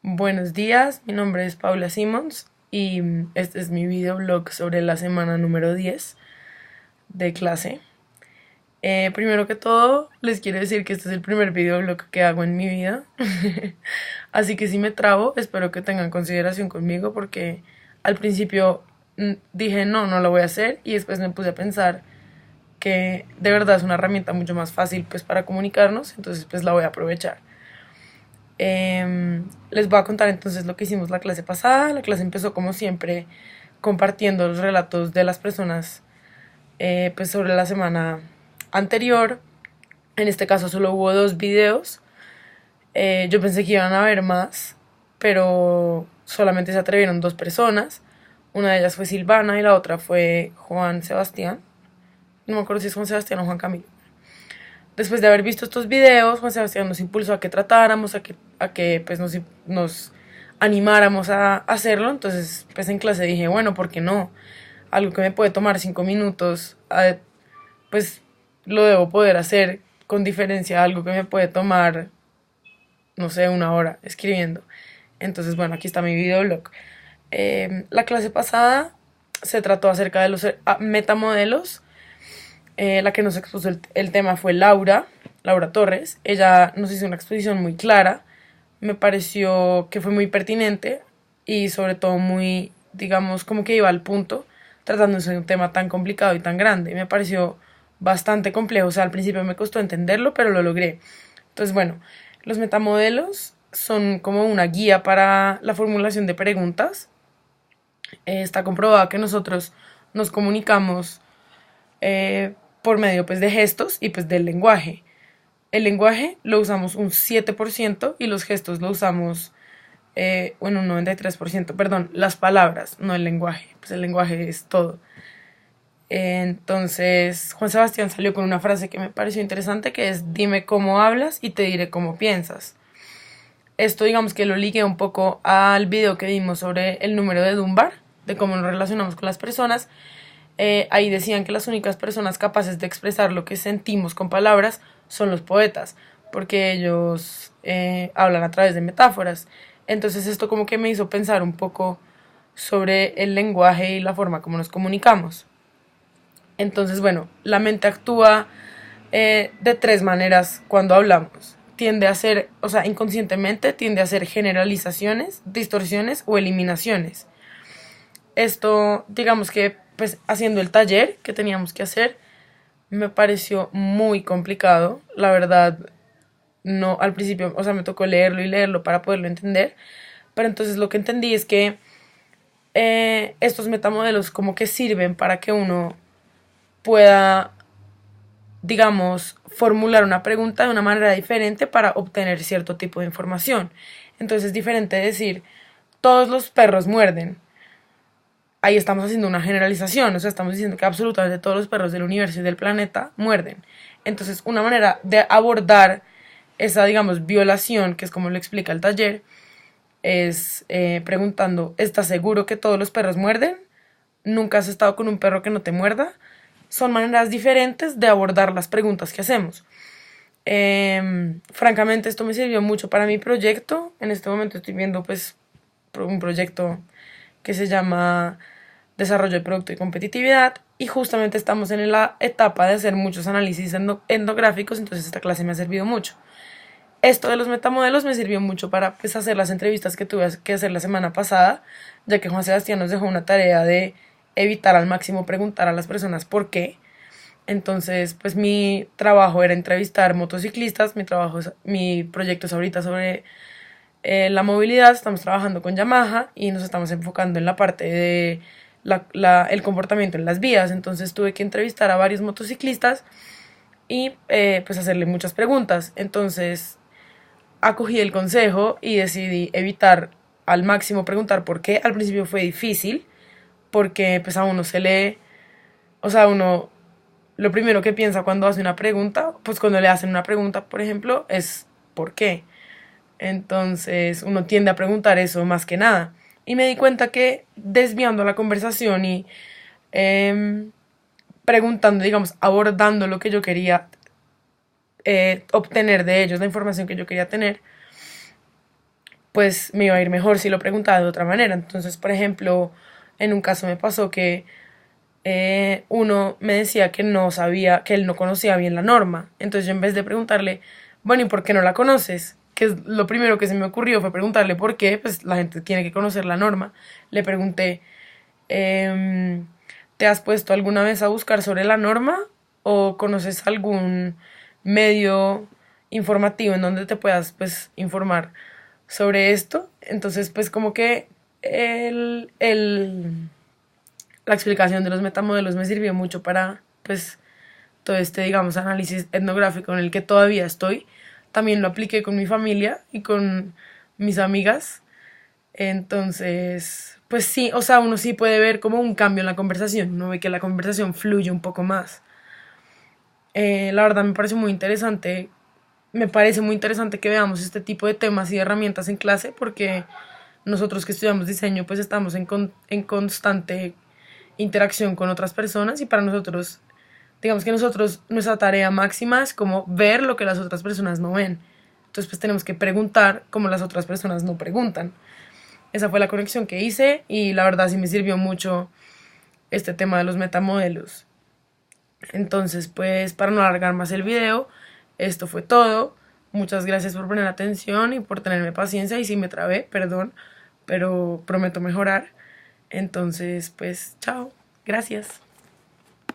Buenos días, mi nombre es Paula Simons y este es mi videoblog sobre la semana número 10 de clase. Primero que todo, les quiero decir que este es el primer videoblog que hago en mi vida. Así que si me trabo, espero que tengan consideración conmigo porque al principio dije no lo voy a hacer y después me puse a pensar que de verdad es una herramienta mucho más fácil pues para comunicarnos, entonces pues la voy a aprovechar. Les voy a contar entonces lo que hicimos la clase pasada. La clase empezó como siempre compartiendo los relatos de las personas pues sobre la semana anterior. En este caso solo hubo dos videos. Yo pensé que iban a haber más, pero solamente se atrevieron dos personas. Una de ellas fue Silvana y la otra fue Juan Sebastián. No me acuerdo si es Juan Sebastián o Juan Camilo. Después de haber visto estos videos, Juan Sebastián nos impulsó a que tratáramos, a que pues nos animáramos a hacerlo. Entonces, pues en clase dije, bueno, ¿por qué no? Algo que me puede tomar 5 minutos, pues lo debo poder hacer con diferencia a algo que me puede tomar, no sé, 1 hora escribiendo. Entonces, bueno, aquí está mi videoblog. La clase pasada se trató acerca de los metamodelos. La que nos expuso el tema fue Laura Torres. Ella nos hizo una exposición muy clara. Me pareció que fue muy pertinente y sobre todo muy, digamos, como que iba al punto, tratándose de un tema tan complicado y tan grande. Me pareció bastante complejo. O sea, al principio me costó entenderlo, pero lo logré. Entonces, bueno, los metamodelos son como una guía para la formulación de preguntas. Está comprobado que nosotros nos comunicamos eh, por medio pues de gestos y pues del lenguaje. El lenguaje lo usamos un 7% y los gestos lo usamos bueno, un 93%, perdón, las palabras, no el lenguaje, pues el lenguaje es todo. Entonces, Juan Sebastián salió con una frase que me pareció interesante, que es: dime cómo hablas y te diré cómo piensas. Esto digamos que lo ligué un poco al video que vimos sobre el número de Dunbar, de cómo nos relacionamos con las personas. Ahí decían que las únicas personas capaces de expresar lo que sentimos con palabras son los poetas, porque ellos hablan a través de metáforas. Entonces esto como que me hizo pensar un poco sobre el lenguaje y la forma como nos comunicamos. Entonces, bueno, la mente actúa de tres maneras cuando hablamos. Tiende a hacer, o sea, inconscientemente tiende a hacer generalizaciones, distorsiones o eliminaciones. Esto, digamos que, pues haciendo el taller que teníamos que hacer, me pareció muy complicado. La verdad, no, al principio, o sea, me tocó leerlo y leerlo para poderlo entender. Pero entonces lo que entendí es que estos metamodelos como que sirven para que uno pueda, digamos, formular una pregunta de una manera diferente para obtener cierto tipo de información. Entonces es diferente decir, todos los perros muerden. Ahí estamos haciendo una generalización, o sea, estamos diciendo que absolutamente todos los perros del universo y del planeta muerden. Entonces, una manera de abordar esa, digamos, violación, que es como lo explica el taller, es preguntando, ¿estás seguro que todos los perros muerden? ¿Nunca has estado con un perro que no te muerda? Son maneras diferentes de abordar las preguntas que hacemos. Francamente, esto me sirvió mucho para mi proyecto. En este momento estoy viendo, pues, un proyecto que se llama Desarrollo de Producto y Competitividad, y justamente estamos en la etapa de hacer muchos análisis endográficos, entonces esta clase me ha servido mucho. Esto de los metamodelos me sirvió mucho para pues, hacer las entrevistas que tuve que hacer la semana pasada, ya que Juan Sebastián nos dejó una tarea de evitar al máximo preguntar a las personas por qué. Entonces, pues mi trabajo era entrevistar motociclistas, mi proyecto es ahorita sobre la movilidad. Estamos trabajando con Yamaha y nos estamos enfocando en la parte de el comportamiento en las vías. Entonces tuve que entrevistar a varios motociclistas y pues hacerle muchas preguntas. Entonces acogí el consejo y decidí evitar al máximo preguntar por qué. Al principio fue difícil porque pues a uno se le, o sea, uno lo primero que piensa cuando hace una pregunta, pues cuando le hacen una pregunta, por ejemplo, es ¿por qué? Entonces uno tiende a preguntar eso más que nada. Y me di cuenta que desviando la conversación y eh, preguntando, digamos, abordando lo que yo quería obtener de ellos, la información que yo quería tener, pues me iba a ir mejor si lo preguntaba de otra manera. Entonces, por ejemplo, en un caso me pasó que uno me decía que no sabía, que él no conocía bien la norma. Entonces yo en vez de preguntarle, bueno, ¿y por qué no la conoces? Que es lo primero que se me ocurrió fue preguntarle por qué, pues la gente tiene que conocer la norma. Le pregunté, em, ¿te has puesto alguna vez a buscar sobre la norma o conoces algún medio informativo en donde te puedas pues informar sobre esto? Entonces pues como que la explicación de los metamodelos me sirvió mucho para pues todo este digamos análisis etnográfico en el que todavía estoy. También lo apliqué con mi familia y con mis amigas. Entonces, pues sí, o sea, uno sí puede ver como un cambio en la conversación, uno ve que la conversación fluye un poco más. La verdad me parece muy interesante que veamos este tipo de temas y herramientas en clase porque nosotros que estudiamos diseño pues estamos en constante interacción con otras personas y para nosotros, digamos que nosotros, nuestra tarea máxima es como ver lo que las otras personas no ven. Entonces pues tenemos que preguntar como las otras personas no preguntan. Esa fue la conexión que hice y la verdad sí me sirvió mucho este tema de los metamodelos. Entonces, pues para no alargar más el video, esto fue todo. Muchas gracias por poner atención y por tenerme paciencia y si me trabé, perdón, pero prometo mejorar. Entonces, pues chao, gracias.